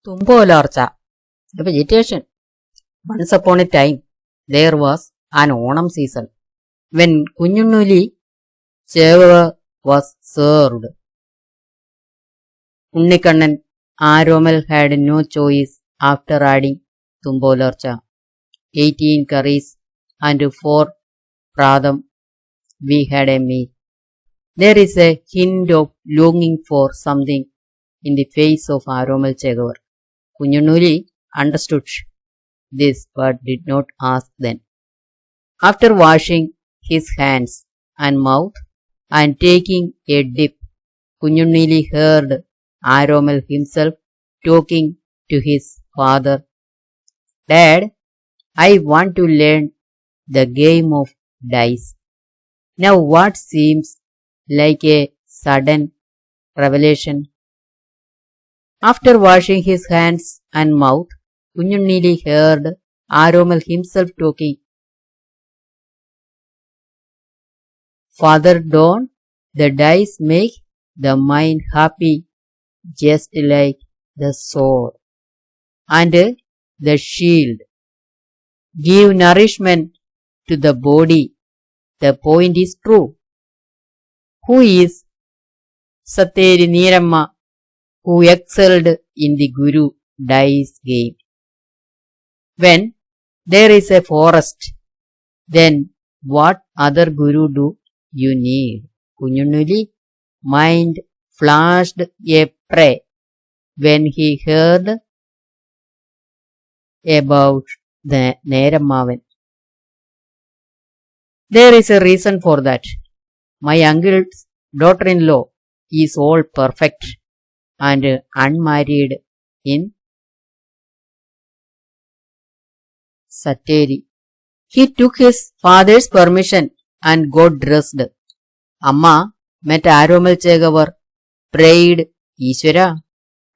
Thumpolaocha, a vegetation. Once upon a time, there was an Onam season when Kunjunnuli Cho was served. Unnan Aromal had no choice after adding Thumpolarccha, 18 curries and 4 Pratham. We had a meal. There is a hint of longing for something in the face of Aromal Chekavar. Kunjunnuli understood this but did not ask then. After washing his hands and mouth and taking a dip, Kunjunnuli heard Aromal himself talking to his father. Dad, I want to learn the game of dice. Now what seems like a sudden revelation? After washing his hands and mouth, Kunjunnuli heard Aromal himself talking. Father, don't the dice make the mind happy just like the sword and the shield give nourishment to the body? The point is true. Who is Sateri Neeramma, who excelled in the Guru dice game? When there is a forest, then what other Guru do you need? Kunjunnuli mind flashed a prey when he heard about the Neerammavan. There is a reason for that. My uncle's daughter-in-law is all perfect and unmarried in Sateri. He took his father's permission and got dressed. Amma met Aromal Chekavar, prayed, Ishvara,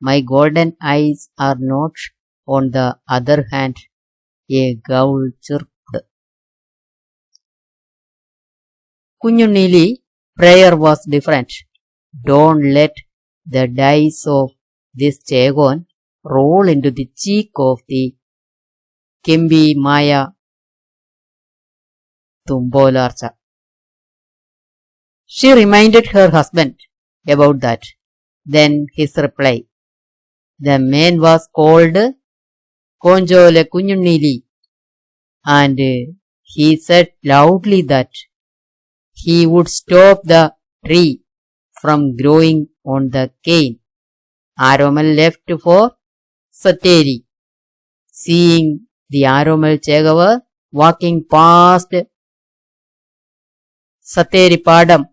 my golden eyes are not on the other hand. A gowl chirped. Kunjunnuli prayer was different. Don't let the dice of this Chegon roll into the cheek of the Kimbi Maya Thumpolaocha. She reminded her husband about that. Then his reply. The man was called Kunjunnuli and he said loudly that he would stop the tree from growing on the cane. Aromal left for Sateri. Seeing the Aromal Chekavar walking past Sateri Padam,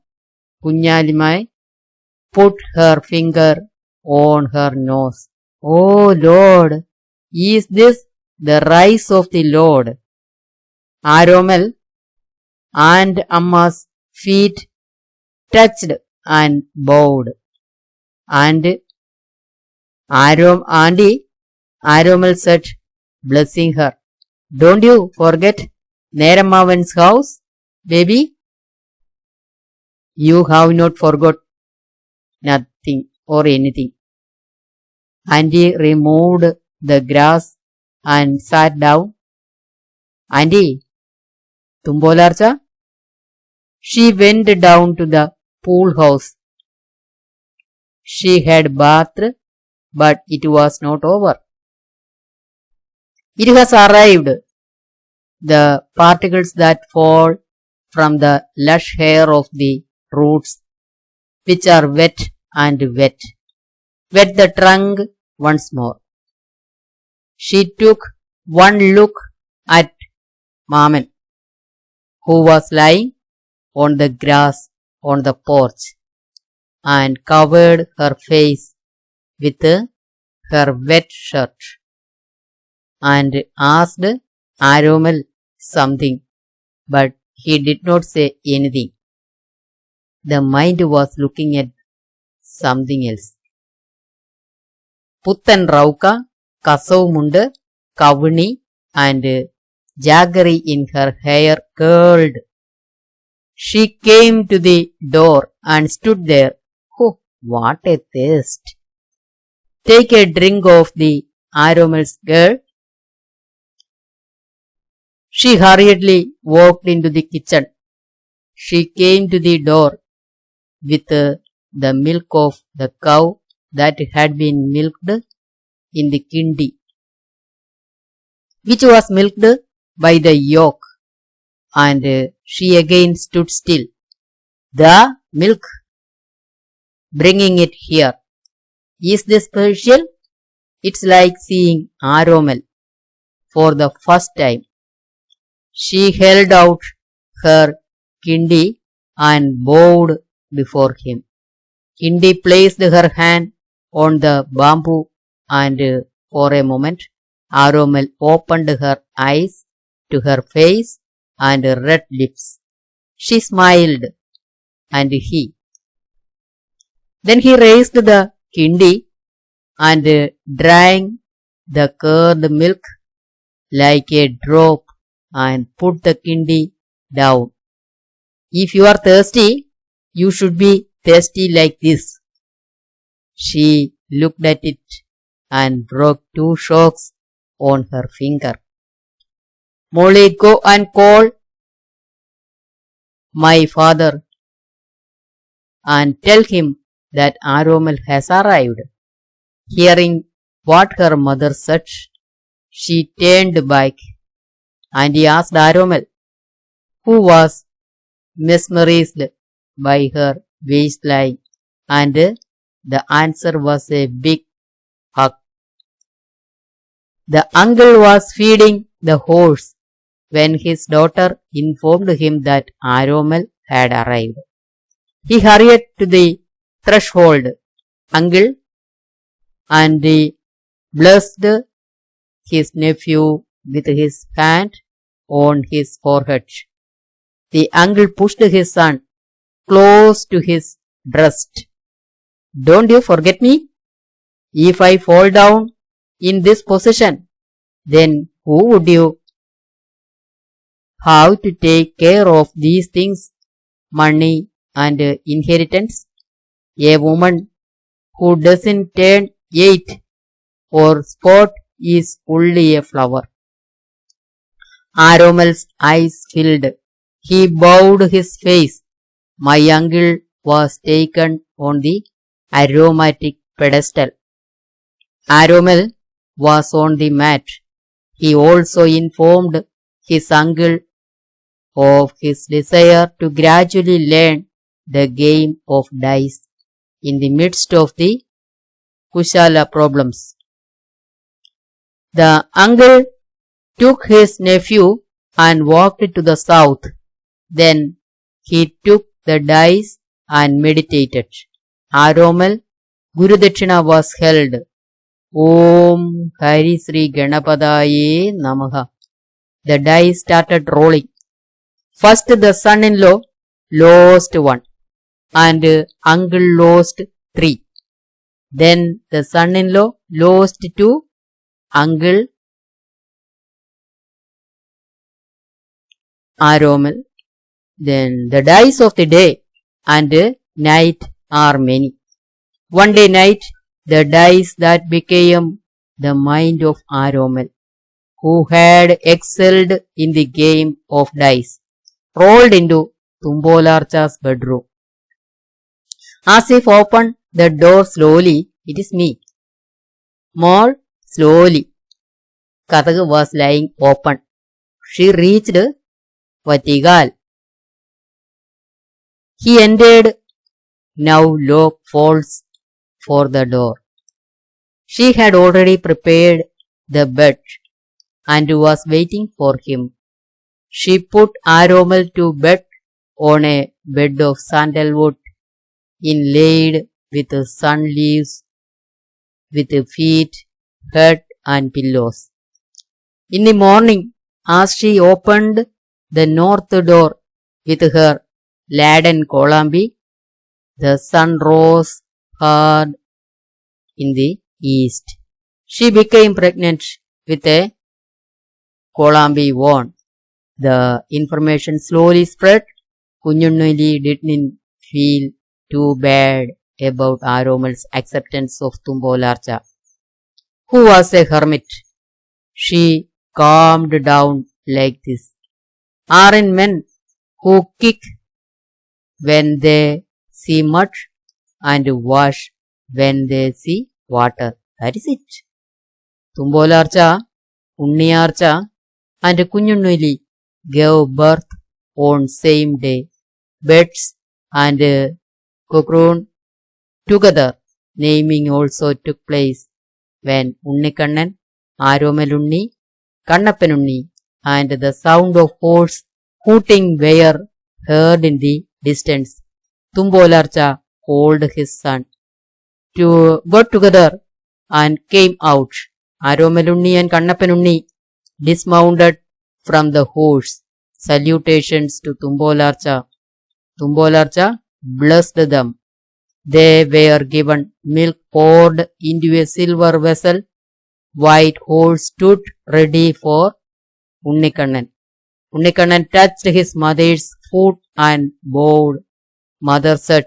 Kunjalimai put her finger on her nose. Oh Lord, is this the rise of the Lord? Aromal and Amma's feet touched and bowed. And Aromal said, blessing her, don't you forget Neerammavan's house, baby? You have not forgot nothing or anything. Auntie removed the grass and sat down. Auntie, Thumpolaocha? She went down to the pool house. She had bathed, but it was not over. It has arrived. The particles that fall from the lush hair of the roots, which are wet and wet the trunk once more. She took one look at Maman, who was lying on the grass on the porch, and covered her face with her wet shirt, and asked Aromal something, but he did not say anything. The mind was looking at something else. Puttan Rauka, Kasav Munda, Kavuni, and jaggery in her hair curled. She came to the door and stood there. Oh, what a thirst! take a drink of the Aromal's girl. She hurriedly walked into the kitchen. She came to the door with the milk of the cow that had been milked in the kindi, which was milked by the yoke, and she again stood still. The milk, bringing it here. Is this special? It's like seeing Aromal for the first time. She held out her kindi and bowed before him. Kindi placed her hand on the bamboo, and for a moment Aromal opened her eyes to her face and red lips. She smiled, and then he raised the kindi and drank the curd milk like a drop and put the kindi down. If you are thirsty, you should be thirsty like this. She looked at it and broke 2 shocks on her finger. Molly, go and call my father and tell him that Aromal has arrived. Hearing what her mother said, she turned back and asked Aromal, who was mesmerized by her waistline, and the answer was a big hug. The uncle was feeding the horse when his daughter informed him that Aromal had arrived. He hurried to the threshold. Uncle, and he blessed his nephew with his hand on his forehead. The uncle pushed his son close to his breast. Don't you forget me? If I fall down in this position, then who would you have to take care of these things, money and inheritance? A woman who doesn't turn 8 or spot is only a flower. Aromal's eyes filled. He bowed his face. My uncle was taken on the aromatic pedestal. Aromal was on the mat. He also informed his uncle of his desire to gradually learn the game of dice in the midst of the Kushala problems. The uncle took his nephew and walked to the south. Then he took the dice and meditated. Aromal Gurudakshina was held. Om Hari Sri Ganapadaye Namaha. The dice started rolling. First the son-in-law lost 1 and uncle lost 3. Then the son-in-law lost 2, uncle Aromal. Then the dice of the day and night are many. One day night, the dice that became the mind of Aromal, who had excelled in the game of dice, rolled into Thumpolaarcha's bedroom. As if opened the door slowly, it is me. More slowly. Kഥകൾ was lying open. She reached Vatigal. He entered. Now lock falls for the door. She had already prepared the bed and was waiting for him. She put Aromal to bed on a bed of sandalwood inlaid with sun leaves, with feet, head and pillows. In the morning, as she opened the north door with her laden kolambi, the sun rose hard in the east. She became pregnant with a kolambi worn. The information slowly spread. Kunjunnuli didn't feel too bad about Aromal's acceptance of Thumpolarccha. who was a hermit. She calmed down like this. Aren't men who kick when they see mud and wash when they see water. That is it. Thumpolaocha, Unniyaarcha and Kunjunnuli gave birth on same day. Birds and cockroach together. Naming also took place when Unnikannan, Aromalunni, Kannappanunni and the sound of horse hooting were heard in the distance. Thumpolarccha called his son to go together and came out. Aromalunni and Kannappanunni dismounted from the horse. Salutations to Thumpolarccha. Thumpolaocha blessed them. They were given milk poured into a silver vessel. White horse stood ready for Unnikannan. Unnikannan touched his mother's foot and bowed. Mother said,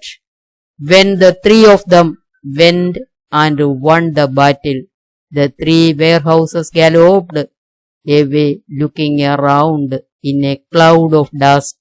when the three of them went and won the battle, the three warehouses galloped away looking around in a cloud of dust.